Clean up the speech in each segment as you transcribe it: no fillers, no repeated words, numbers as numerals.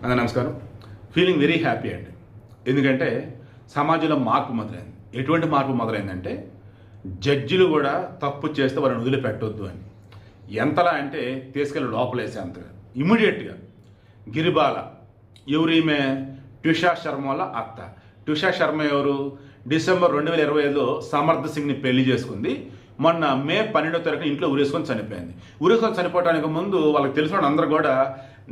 అందరికీ నమస్కారం. Feeling very happy అండి. ఎందుకంటే సమాజంలో మార్పు మొదలైంది. ఎటువంటి మార్పు మొదలైందంటే జడ్జిలు కూడా తప్పు చేస్తే వారిని వదిలిపెట్టొద్దు అని. ఎంతలా అంటే తీసుకెళ్ళి లోపలేసే అంతగా ఇమ్మీడియట్గా గిరిబాల ఎవరు ఈమె ట్విషా శర్మ వాళ్ళ అత్త. ట్విషా శర్మ ఎవరు? డిసెంబర్ 2025లో సమర్థ్ సింగ్ని పెళ్లి చేసుకుంది. మొన్న మే 12వ తారీఖున ఇంట్లో ఉరేసుకొని చనిపోయింది. ఉరేసుకొని చనిపోవడానికి ముందు వాళ్ళకి తెలిసిన అందరూ కూడా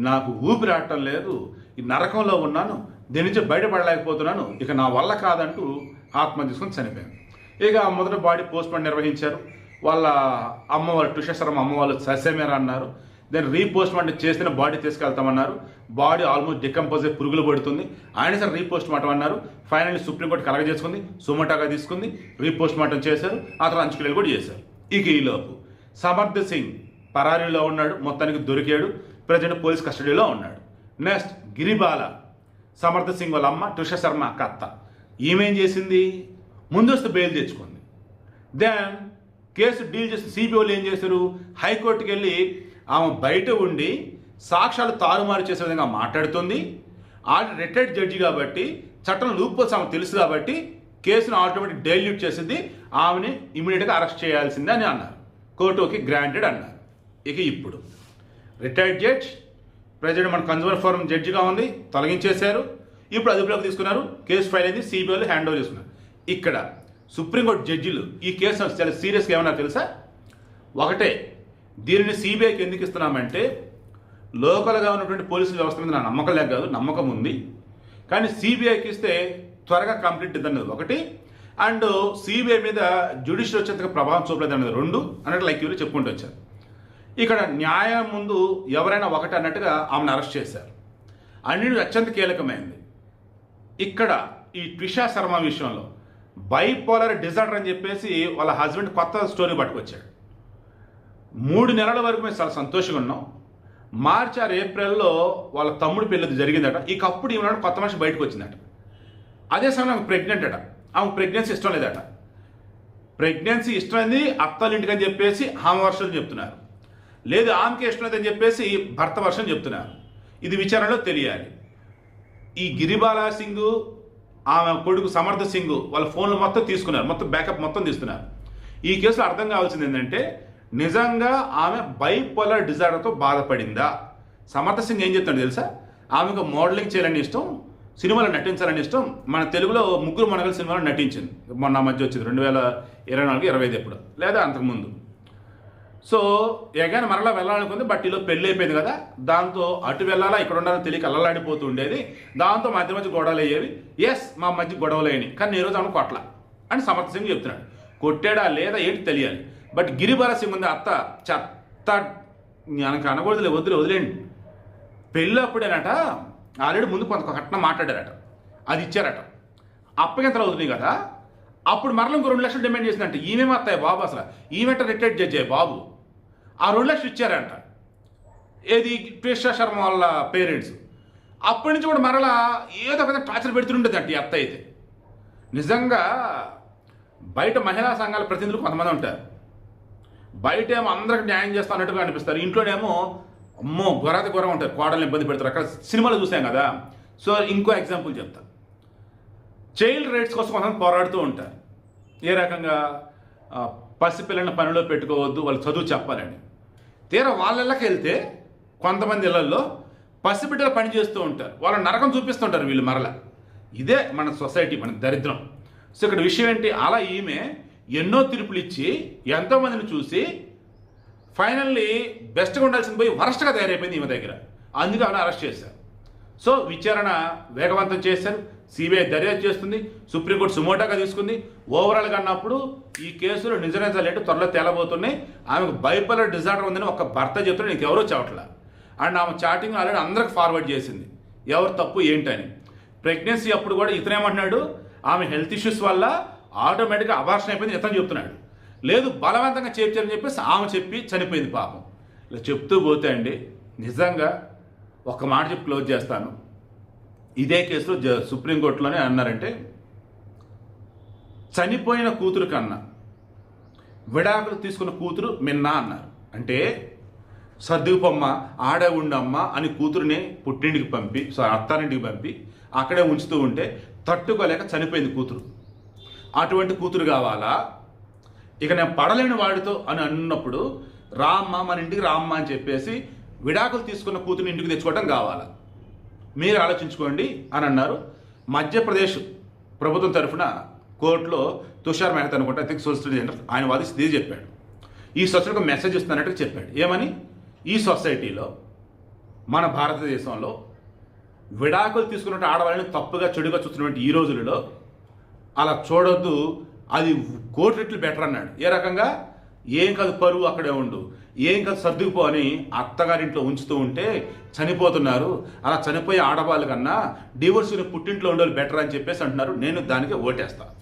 నాకు ఊపిరి ఆడటం లేదు, ఈ నరకంలో ఉన్నాను, దీని నుంచి బయటపడలేకపోతున్నాను, ఇక నా వల్ల కాదంటూ ఆత్మహత్య చేసుకొని చనిపోయింది. ఇక మొదట బాడీ పోస్ట్ మార్టం నిర్వహించారు. వాళ్ళ అమ్మ వాళ్ళు ట్విషా శర్మ అమ్మ వాళ్ళు ససేమేరా అన్నారు. దాన్ని రీపోస్ట్ మార్టం చేస్తేనే బాడీ తీసుకెళ్తామన్నారు. బాడీ ఆల్మోస్ట్ డికంపోజ్ అయ్యి పురుగులు పడుతుంది. ఆయన సరే రీపోస్ట్ మార్టం అన్నారు. ఫైనల్లీ సుప్రీంకోర్టు కలగజేసుకుంది, సుమోటాగా తీసుకుంది, రీపోస్ట్ మార్టం చేశారు. ఆ తర్వాత అంచుకెళ్ళి కూడా చేశారు. ఇక ఈలోపు సమర్థ్ సింగ్ పరారీలో ఉన్నాడు, మొత్తానికి దొరికాడు, ప్రజెంట్ పోలీస్ కస్టడీలో ఉన్నాడు. నెక్స్ట్ గిరిబాల సమర్థ్ సింగ్ వాళ్ళ అమ్మ ట్విషా శర్మ అత్త. ఈమెం చేసింది? ముందస్తు బెయిల్ తెచ్చుకుంది. దెన్ కేసు డీల్ చేసి సిబిఐలు ఏం చేశారు? హైకోర్టుకి వెళ్ళి ఆమె బయట ఉండి సాక్ష్యాలు తారుమారు చేసే విధంగా మాట్లాడుతుంది. ఆల్రెడీ రిటైర్డ్ జడ్జి కాబట్టి చట్టం లూప్స్ ఆమె తెలుసు కాబట్టి కేసును ఆటోమేటిక్ డైల్యూట్ చేసింది. ఆమెని ఇమీడియట్గా అరెస్ట్ చేయాల్సిందే అని అన్నారు. కోర్టుకి గ్రాంటెడ్ అన్నారు. ఇక ఇప్పుడు రిటైర్డ్ జడ్జ్ ప్రజెంట్ మన కన్జ్యూమర్ ఫోరం జడ్జిగా ఉంది, తొలగించేశారు. ఇప్పుడు అదుపులోకి తీసుకున్నారు. కేసు ఫైల్ అయింది, సిబిఐలు హ్యాండ్ ఓవర్ చేసుకున్నారు. ఇక్కడ సుప్రీంకోర్టు జడ్జిలు ఈ కేసు చాలా సీరియస్గా ఏమన్నా తెలుసా? ఒకటే, దీనిని సిబిఐకి ఎందుకు ఇస్తున్నామంటే లోకల్గా ఉన్నటువంటి పోలీసు వ్యవస్థ మీద నా నమ్మకం లేక కాదు, నమ్మకం ఉంది. కానీ సిబిఐకి ఇస్తే త్వరగా కంప్లీట్ ఇద్దన్నది ఒకటి, అండ్ సిబిఐ మీద జ్యుడిషియల్ వచ్చేంతగా ప్రభావం చూపలేదు అన్నది రెండు అన్నట్టు లైక్ ఇవి చెప్పుకుంటూ వచ్చారు. ఇక్కడ న్యాయం ముందు ఎవరైనా ఒకటి అన్నట్టుగా ఆమెను అరెస్ట్ చేశారు. అన్నిటి అత్యంత కీలకమైంది ఇక్కడ ఈ ట్విషా శర్మ విషయంలో బైపోలర్ డిజార్డర్ అని చెప్పేసి వాళ్ళ హస్బెండ్ కొత్త స్టోరీ పట్టుకొచ్చాడు. 3 నెలల వరకు మేము చాలా సంతోషంగా ఉన్నాం. మార్చి ఆర్ ఏప్రిల్లో వాళ్ళ తమ్ముడు పెళ్ళి జరిగిందట. ఇక అప్పుడు ఈమె కొత్త మనిషి బయటకు వచ్చిందట. అదే సమయంలో ఆమె ప్రెగ్నెంట్ అట. ఆమె ప్రెగ్నెన్సీ ఇష్టం లేదట. ప్రెగ్నెన్సీ ఇష్టమైంది అత్తల ఇంటికి అని చెప్పేసి ఆమె వర్షం చెప్తున్నారు. లేదు ఆమెకి ఇష్టం లేదని చెప్పేసి భర్త వర్షం చెప్తున్నారు. ఇది విచారణలో తెలియాలి. ఈ గిరిబాల సింగ్ ఆమె కొడుకు సమర్థ్ సింగ్ వాళ్ళ ఫోన్లు మొత్తం తీసుకున్నారు, మొత్తం బ్యాకప్ మొత్తం తీస్తున్నారు. ఈ కేసులో అర్థం కావాల్సింది ఏంటంటే నిజంగా ఆమె బైపోలర్ డిజార్డర్తో బాధపడిందా? సమర్థ్ సింగ్ ఏం చెప్తాడు తెలుసా? ఆమెకు మోడలింగ్ చేయాలని ఇష్టం, సినిమాలో నటించాలని ఇష్టం. మన తెలుగులో ముగ్గురు మనగల సినిమాలో నటించింది, మొన్న మధ్య వచ్చింది 2024-25 ఎప్పుడు లేదా అంతకుముందు. సో ఎగాని మరలా వెళ్ళాలనుకుంది. బట్ ఈలో పెళ్ళి అయిపోయింది కదా, దాంతో అటు వెళ్ళాలా ఇక్కడ ఉండాలని తెలియక అల్లలాడిపోతూ ఉండేది. దాంతో మధ్య మధ్య గొడవలు అయ్యేవి. ఎస్, మా మధ్య గొడవలు అయ్యాయి, కానీ ఈ రోజు ఆమె కొట్ల అని సమర్థ్ సింగ్ చెప్తున్నాడు. కొట్టాడా లేదా ఏంటి తెలియాలి. బట్ గిరిబాల సింగ్ ఉంది అత్త చెత్త మనకు అనకూడదులే, వదిలేండి. పెళ్ళి అప్పుడేనట ఆల్రెడీ ముందు కొంత కట్నం మాట్లాడారట, అది ఇచ్చారట. అప్పగింతలు అవుతున్నాయి కదా, అప్పుడు మరల ఇంకో 2 లక్షలు డిమాండ్ చేసిందంట. ఈమెమో అత్తాయి బాబు, అసలు ఈమెట రిటైర్డ్ జడ్జి బాబు. ఆ 2 లక్షలు ఇచ్చారంట. ఏది ట్విషా శర్మ వాళ్ళ పేరెంట్స్. అప్పటి నుంచి కూడా మరలా ఏదో ఒక టార్చర్ పెడుతుండేది అంటే ఈ అత్త అయితే. నిజంగా బయట మహిళా సంఘాల ప్రతినిధులు కొంతమంది ఉంటారు. బయట ఏమో అందరికి న్యాయం చేస్తా అన్నట్టుగా అనిపిస్తారు, ఇంట్లోనేమో అమ్మో గొరాతి గొర్ర ఉంటారు, కోడల్ని ఇబ్బంది పెడతారు. అక్కడ సినిమాలు చూసాం కదా. సో ఇంకో ఎగ్జాంపుల్ చెప్తా. చైల్డ్ రైట్స్ కోసం కొంతమంది పోరాడుతూ ఉంటారు. ఏ రకంగా? పసిపిల్లల్ని పనిలో పెట్టుకోవద్దు, వాళ్ళు చదువు చెప్పాలని. తీరా వాళ్ళ ఇళ్ళకి వెళ్తే కొంతమంది ఇళ్లలో పసిబిడ్డలు పని చేస్తూ ఉంటారు, వాళ్ళ నరకం చూపిస్తుంటారు వీళ్ళు మరలా. ఇదే మన సొసైటీ, మన దరిద్రం. సో ఇక్కడ విషయం ఏంటి? అలా ఈమె ఎన్నో తీర్పులు ఇచ్చి ఎంతోమందిని చూసి ఫైనల్లీ బెస్ట్గా ఉండాల్సింది పోయి వరస్ట్గా తయారైపోయింది ఈమె దగ్గర. అందుకే ఆమెను అరెస్ట్ చేశారు. సో విచారణ వేగవంతం చేశారు. సిబిఐ దర్యాప్తు చేస్తుంది, సుప్రీంకోర్టు సుమోటాగా తీసుకుంది. ఓవరాల్గా అన్నప్పుడు ఈ కేసులో నిజాలేంటో త్వరలో తేలబోతున్నాయి. ఆమెకు బైపోలర్ డిజార్డర్ ఉందని ఒక భర్త చెప్తున్నా, నీకు ఎవరో చెప్పట్లా. అండ్ ఆమె చాటింగ్ ఆల్రెడీ అందరికి ఫార్వర్డ్ చేసింది ఎవరు తప్పు ఏంటని. ప్రెగ్నెన్సీ అప్పుడు కూడా ఇతనేమంటున్నాడు, ఆమె హెల్త్ ఇష్యూస్ వల్ల ఆటోమేటిక్గా అబార్షన్ అయిపోయింది ఇతను చెప్తున్నాడు. లేదు బలవంతంగా చేర్చారని చెప్పేసి ఆమె చెప్పి చనిపోయింది పాపం. ఇలా చెప్తూ పోతే అండి నిజంగా ఒక మాట చెప్పి క్లోజ్ చేస్తాను. ఇదే కేసులో సుప్రీంకోర్టులోనే అన్నారంటే చనిపోయిన కూతురు కన్నా విడాకులు తీసుకున్న కూతురు మిన్నా అన్నారు. అంటే సర్దుకుపోమ్మ, ఆడే ఉండమ్మ అని కూతురుని పుట్టింటికి పంపి అత్తారింటికి పంపి అక్కడే ఉంచుతూ ఉంటే తట్టుకోలేక చనిపోయింది కూతురు. అటువంటి కూతురు కావాలా? ఇక నేను పడలేని వాడితో అని అన్నప్పుడు రామ్మ మన ఇంటికి రామ్మ అని చెప్పేసి విడాకులు తీసుకున్న కూతురుని ఇంటికి తెచ్చుకోవడం కావాలా? మీరు ఆలోచించుకోండి అని అన్నారు. మధ్యప్రదేశ్ ప్రభుత్వం తరఫున కోర్టులో తుషార్ మెహతా అనుకుంటే ఐ థింక్ సొలిసిటర్ జనరల్ ఆయన వాదిస్తూ ఇది చెప్పాడు. ఈ సొసైటీకి మెసేజ్ ఇస్తున్నట్టు చెప్పాడు. ఏమని? ఈ సొసైటీలో మన భారతదేశంలో విడాకులు తీసుకున్నట్టు ఆడవాళ్ళని తప్పుగా చెడుగా చూస్తున్నటువంటి ఈ రోజులలో అలా చూడొద్దు, అది కోటి రెట్లు బెటర్ అన్నాడు. ఏ రకంగా? ఏం కాదు పరువు అక్కడే ఉండు, ఏం కాదు సర్దుకుపో అని అత్తగారింట్లో ఉంచుతూ ఉంటే చనిపోతున్నారు. అలా చనిపోయే ఆడవాళ్ళ కన్నా డివోర్స్ పుట్టింట్లో ఉండేవాళ్ళు బెటర్ అని చెప్పేసి అంటున్నారు. నేను దానికి ఓటేస్తాను.